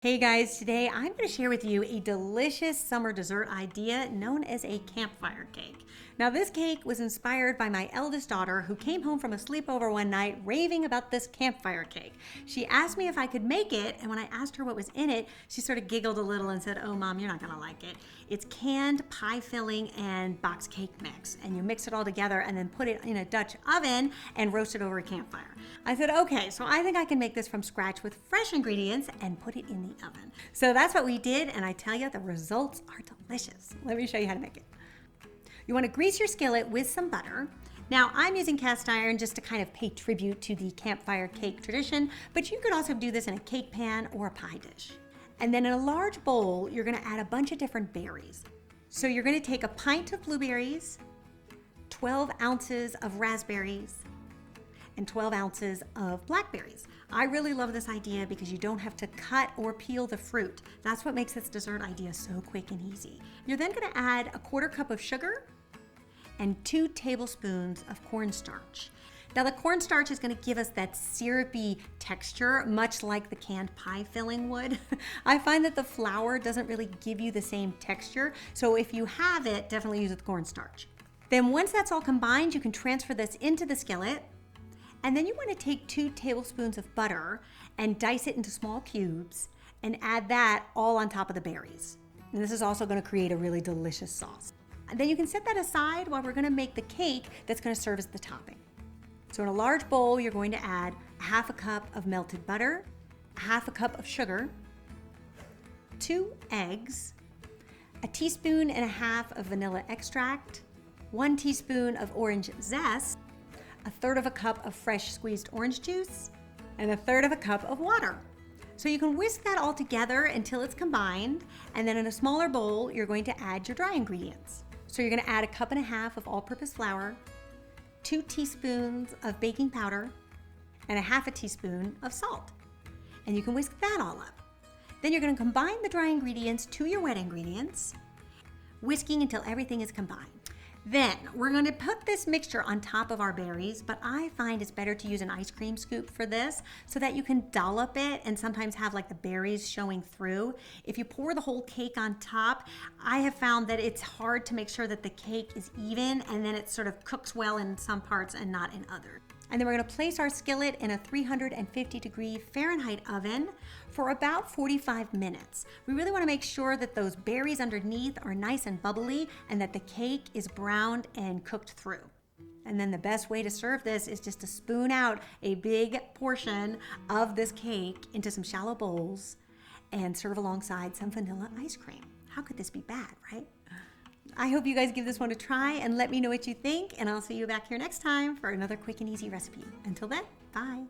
Hey guys, today I'm going to share with you a delicious summer dessert idea known as a campfire cake. Now this cake was inspired by my eldest daughter who came home from a sleepover one night raving about this campfire cake. She asked me if I could make it, and when I asked her what was in it, she sort of giggled a little and said, "Oh Mom, you're not going to like it. It's canned pie filling and box cake mix, and you mix it all together and then put it in a Dutch oven and roast it over a campfire." I said, "Okay, so I think I can make this from scratch with fresh ingredients and put it in the oven." So that's what we did, and I tell you, the results are delicious. Let me show you how to make it. You want to grease your skillet with some butter. Now, I'm using cast iron just to kind of pay tribute to the campfire cake tradition, but you could also do this in a cake pan or a pie dish. And then in a large bowl, you're going to add a bunch of different berries. So you're going to take a pint of blueberries, 12 ounces of raspberries, and 12 ounces of blackberries. I really love this idea because you don't have to cut or peel the fruit. That's what makes this dessert idea so quick and easy. You're then going to add a quarter cup of sugar and 2 tablespoons of cornstarch. Now the cornstarch is going to give us that syrupy texture, much like the canned pie filling would. I find that the flour doesn't really give you the same texture, so if you have it, definitely use the cornstarch. Then once that's all combined, you can transfer this into the skillet. And then you want to take 2 tablespoons of butter and dice it into small cubes and add that all on top of the berries. And this is also going to create a really delicious sauce. And then you can set that aside while we're going to make the cake that's going to serve as the topping. So in a large bowl, you're going to add a half a cup of melted butter, a half a cup of sugar, 2 eggs, a teaspoon and a half of vanilla extract, 1 teaspoon of orange zest, a third of a cup of fresh squeezed orange juice, and a third of a cup of water. So you can whisk that all together until it's combined, and then in a smaller bowl, you're going to add your dry ingredients. So you're going to add a cup and a half of all-purpose flour, 2 teaspoons of baking powder, and a half a teaspoon of salt. And you can whisk that all up. Then you're going to combine the dry ingredients to your wet ingredients, whisking until everything is combined. Then we're going to put this mixture on top of our berries, but I find it's better to use an ice cream scoop for this so that you can dollop it and sometimes have like the berries showing through. If you pour the whole cake on top, I have found that it's hard to make sure that the cake is even and then it sort of cooks well in some parts and not in others. And then we're going to place our skillet in a 350-degree Fahrenheit oven for about 45 minutes. We really want to make sure that those berries underneath are nice and bubbly and that the cake is browned and cooked through. And then the best way to serve this is just to spoon out a big portion of this cake into some shallow bowls and serve alongside some vanilla ice cream. How could this be bad, right? I hope you guys give this one a try and let me know what you think, and I'll see you back here next time for another quick and easy recipe. Until then, bye.